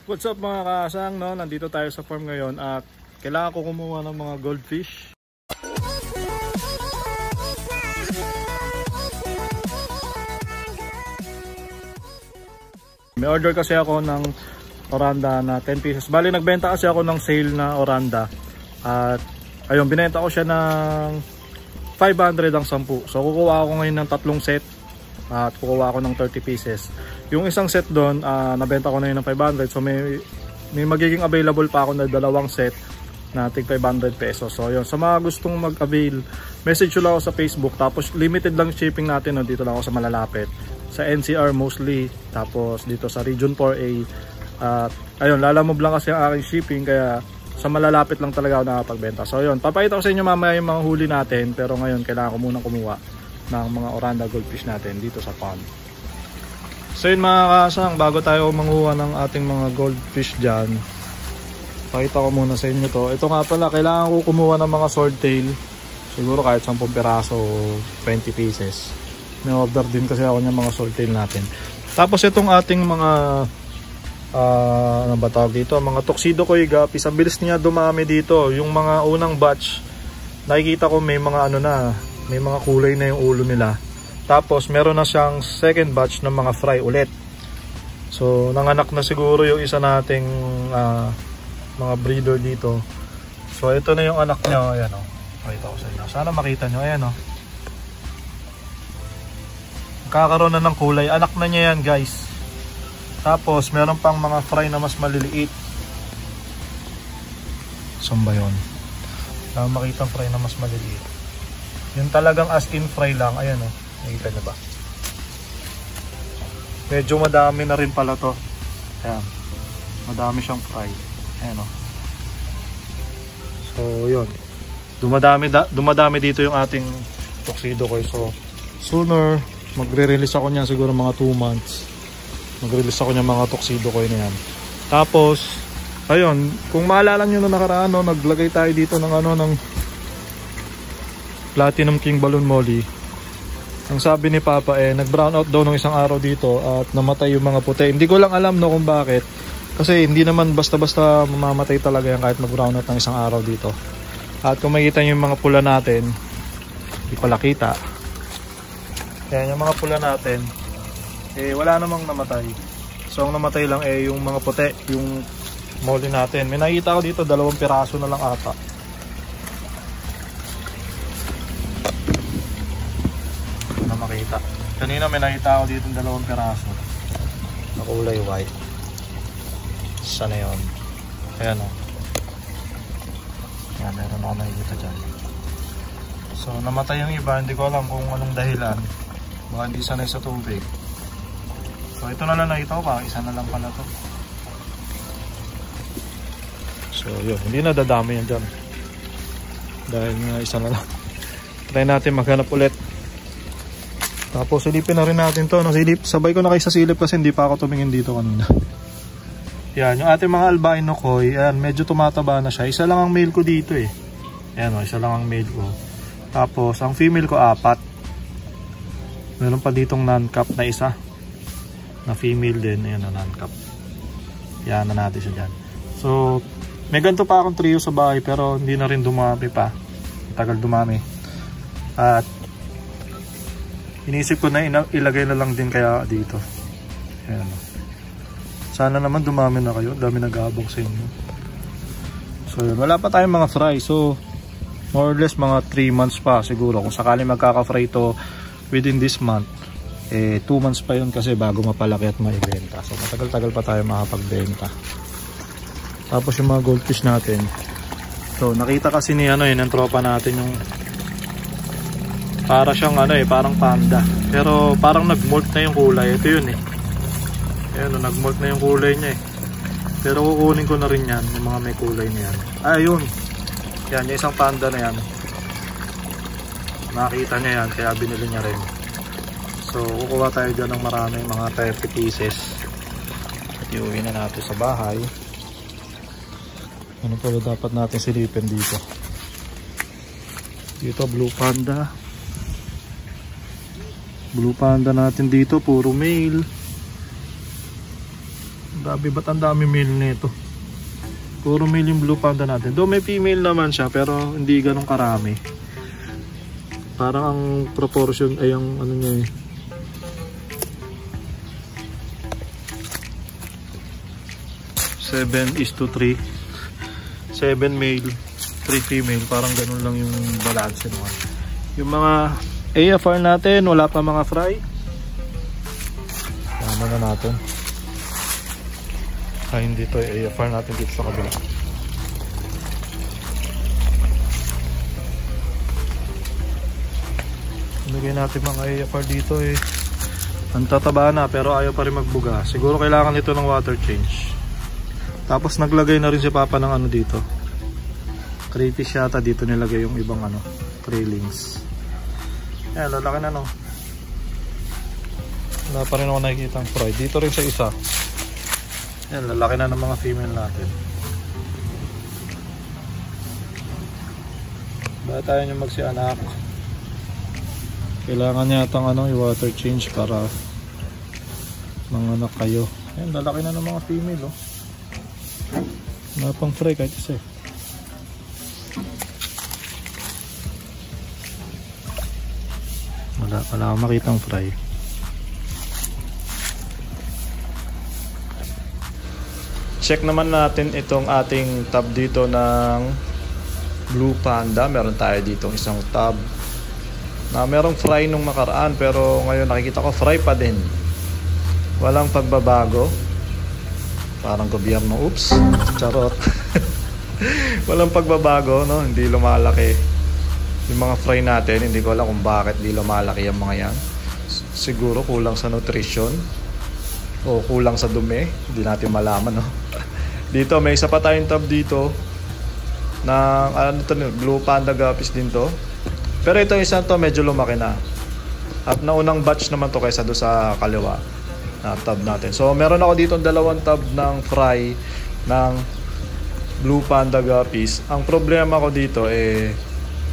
What's up mga kaasang, no? Nandito tayo sa farm ngayon at kailangan ko kumuha ng mga goldfish. May order kasi ako ng oranda na 10 pieces. Bali nagbenta kasi ako ng sale na oranda. At ayun, binenta ko siya ng 500 ang 10. So kukuha ako ngayon ng 3 set. At kukuha ako ng 30 pieces. Yung isang set doon, nabenta ko na yun ng 500. So may magiging available pa ako na 2 set na tig 500 pesos. So yun, sa mga gustong mag-avail, message lang ako sa Facebook. Tapos limited lang shipping natin, no? Dito lang ako sa malalapit. Sa NCR mostly. Tapos dito sa Region 4A. Ayun, lalamove lang kasi ang aking shipping. Kaya sa malalapit lang talaga ako nakapagbenta. So yun, papakita ko sa inyo mamaya yung mga huli natin. Pero ngayon, kailangan ko munang kumuha ng mga oranda goldfish natin dito sa pond. So yun mga kasang, bago tayo manguha ng ating mga goldfish dyan, pakita ko muna sa inyo to. Ito nga pala, kailangan ko kumuha ng mga swordtail. Siguro kahit 10 piraso o 20 pieces. May order din kasi ako ng mga swordtail natin. Tapos itong ating mga ano ba tawag dito, mga tuxedo koi guppies. Ang bilis niya dumami dito. Yung mga unang batch, nakikita ko may mga ano na, may mga kulay na yung ulo nila. Tapos meron na siyang second batch ng mga fry ulit. So nanganak na siguro yung isa nating mga breeder dito. So ito na yung anak niya. Ayan o, pakita ko sa inyo. Sana makita nyo. Ayan o, kakaroon na ng kulay. Anak na niya yan guys. Tapos meron pang mga fry na mas maliliit. Saan ba yun? Makita ang fry na mas maliliit. Yung talagang as in fry lang. Ayan o, nakita nyo ba? Medyo madami na rin pala to. Ayan, madami siyang fry. Ayan o. So yun, dumadami dito yung ating tuxedo koi. So sooner magre-release ako niyan, siguro mga 2 months. Magre-release ako niyan mga tuxedo koi na yan. Tapos ayun, kung maalala nyo na nakaraan, no, naglagay tayo dito ng ano, ng Platinum King Balloon Molly. Ang sabi ni Papa nag-brown out daw ng isang araw dito at namatay yung mga puti. Hindi ko lang alam, no, kung bakit. Kasi hindi naman basta-basta mamamatay talaga yan kahit mag-brown out ng isang araw dito. At kung makikita nyo yung mga pula natin, hindi pala kita. Kaya yung mga pula natin, wala namang namatay. So ang namatay lang yung mga puti, yung molly natin. May nakita ko dito, 2 piraso na lang ata. Makita. Kanina may nakita ako dito 2 piraso na kulay white. Sana yun? Ayan o. Ayan, meron ako nakikita dyan. So namatay yung iba. Hindi ko alam kung anong dahilan. Baka hindi sanay sa tubig. So ito na lang nakita ko pa. Isa na lang pala to. So yun, hindi na dadami yan dyan. Dahil nga isa na lang. Try natin maghanap ulit. Tapos silipin na rin natin to, no? Sabay ko na kayo sa silip kasi hindi pa ako tumingin dito kanina. Yan, yung ating mga albino koi, ayan, medyo tumataba na siya. Isa lang ang male ko dito eh. Ayan o, isa lang ang male ko. Tapos ang female ko 4. Meron pa ditong non-cap na isa na female din. Ayan o, non-cap. Yan na natin siya dyan. So may ganito pa akong trio sa bahay pero hindi na rin dumami pa. Tagal dumami. At inisip ko na ilagay na lang din kaya dito. Ayan. Sana naman dumami na kayo. Dami nag-aabang sa inyo. So yun, wala pa tayong mga fry. So more or less mga 3 months pa siguro. Kung sakali magkaka-fry to within this month, 2 months pa yun kasi bago mapalaki at maibenta. So matagal-tagal pa tayo makapagbenta. Tapos yung mga goldfish natin. So nakita kasi ni ng tropa natin yung para siyang parang panda. Pero parang nag-molt na yung kulay. Ito yun eh. Ayan, nag-molt na yung kulay niya eh. Pero kukunin ko na rin yan, yung mga may kulay na yan. Ayun. Yan, yung isang panda na yan. Nakita niya yan, kaya binili niya rin. So, kukuha tayo dyan ng marami, mga 30 pieces. At iuwi na natin sa bahay. Ano pala dapat natin silipin dito? Dito, blue panda. Blue panda natin dito, puro male. Grabe, ba't ang dami male nito? Puro male yung Blue Panda natin. Though may female naman siya, pero hindi ganun karami. Parang ang proportion ay ang ano niya eh. 7:3. 7 male, 3 female. Parang ganun lang yung balance naman. Yung mga AFR natin, wala pa mga fry. Tama na natin. Ay, hindi to AFR natin dito sa kabila. Ilagay natin mga AFR dito eh. Ang tataba na pero ayaw pa rin magbuga. Siguro kailangan nito ng water change. Tapos naglagay na rin si Papa ng ano dito. Crayfish yata dito nilagay yung ibang ano, railings. Ayan, lalaki na no. Wala pa rin ako nakikita ang fry. Dito rin sa isa. Ayan, lalaki na ng mga female natin. Baka tayo nyo magsianak. Kailangan yata ano, yung water change para mga anak kayo. Ayan, lalaki na ng mga female oh. Wala pang fry kahit isa eh. Wala akong makitang fry. Check naman natin itong ating tab dito ng Blue Panda. Meron tayo dito isang tab na merong fry nung makaraan, pero ngayon nakikita ko fry pa din. Walang pagbabago. Parang gobyerno, oops, charot. Walang pagbabago, no? Hindi lumalaki yung mga fry natin. Hindi ko alam kung bakit hindi lumalaki yung mga yan. Siguro kulang sa nutrition o kulang sa dumi, hindi natin malaman, no? Dito may isa pa tayong tab dito na ano to, Blue Panda Guppies din to. Pero ito isang to medyo lumaki na. At naunang batch naman to kaysa do sa kaliwa na tab natin. So meron ako dito dalawang tab ng fry ng Blue Panda Guppies. Ang problema ko dito eh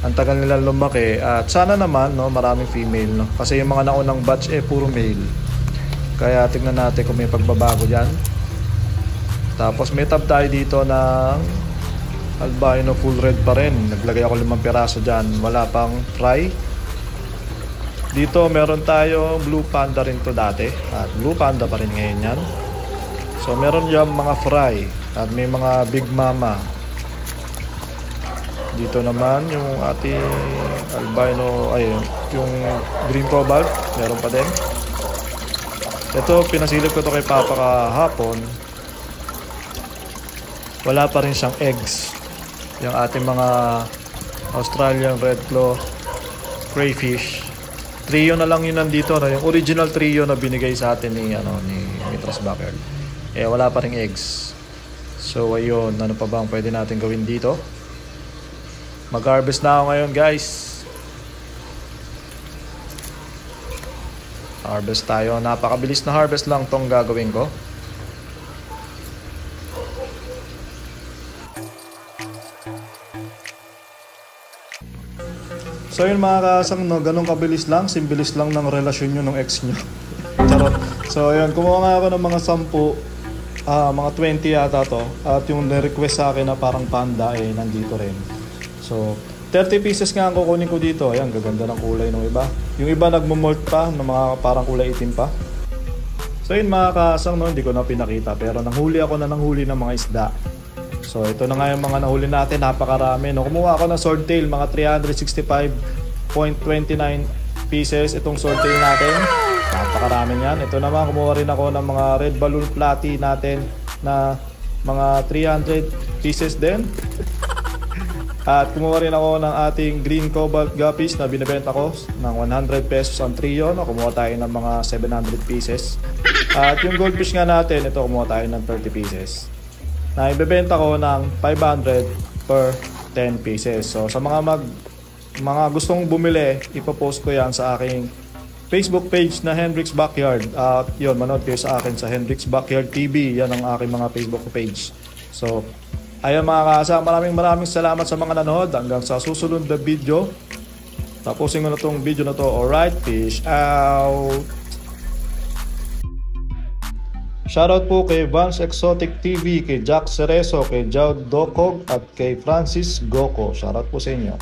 ang tagal nila lumaki at sana naman no maraming female no. Kasi yung mga naunang batch eh puro male. Kaya tingnan natin kung may pagbabago diyan. Tapos may tab tayo dito ng albino full red pa rin. Naglagay ako 5 piraso diyan. Wala pang fry. Dito meron tayo Blue Panda rin to dati. At Blue Panda pa rin ngayon yan. So meron yung mga fry. At may mga Big Mama. Dito naman yung ating albino, ay yung green cobalt. Meron pa din. Ito pinasilip ko to kay Papa kahapon. Wala pa rin siyang eggs. Yung ating mga Australian red claw crayfish. Trio na lang yun nandito, no? Yung original trio na binigay sa atin ni Mitras Backyard. Eh wala pa ring eggs. So ayun, ano pa bang pwede natin gawin dito? Mag-harvest na ako ngayon, guys. Harvest tayo. Napakabilis na harvest lang tong gagawin ko. So yun mga kasang, no, ganun kabilis lang, simbilis lang ng relasyon nyo ng ex nyo. Charot. So yun, kumuha nga ako ng mga 10, mga 20 yata to. At yung request sa akin na parang panda eh nandito rin. So 30 pieces nga ang kukunin ko dito. Ayan, gaganda ng kulay ng iba. Yung iba nagmo-molt pa, ng mga parang kulay itim pa. So yun mga kasang, no, hindi ko na pinakita. Pero nanghuli ako na ng mga isda. So ito na nga yung mga nahuli natin, napakarami. No? Kumuha ako ng swordtail, mga 365.29 pieces itong swordtail natin. Napakarami yan. Ito naman, kumuha rin ako ng mga red balloon platy natin na mga 300 pieces din. At kumuha rin ako ng ating green cobalt guppies na binibenta ko ng 100 pesos ang trio. No? Kumuha tayo ng mga 700 pieces. At yung goldfish nga natin, ito kumuha tayo ng 30 pieces. Na ibebenta ko ng 500 per 10 pieces. So sa mga gustong bumili, ipopost ko yan sa aking Facebook page na Hendrix Backyard. At yun, manood kayo sa akin sa Hendrix Backyard TV. Yan ang aking mga Facebook page. So ayun mga kasa, maraming salamat sa mga nanood. Hanggang sa susunod na video. Tapusin ko na tong video na to. Alright, fish out! Shoutout po kay Vance Exotic TV, kay Jack Cerezo, kay Jao Dokog at kay Francis Goko. Shoutout po sa inyo.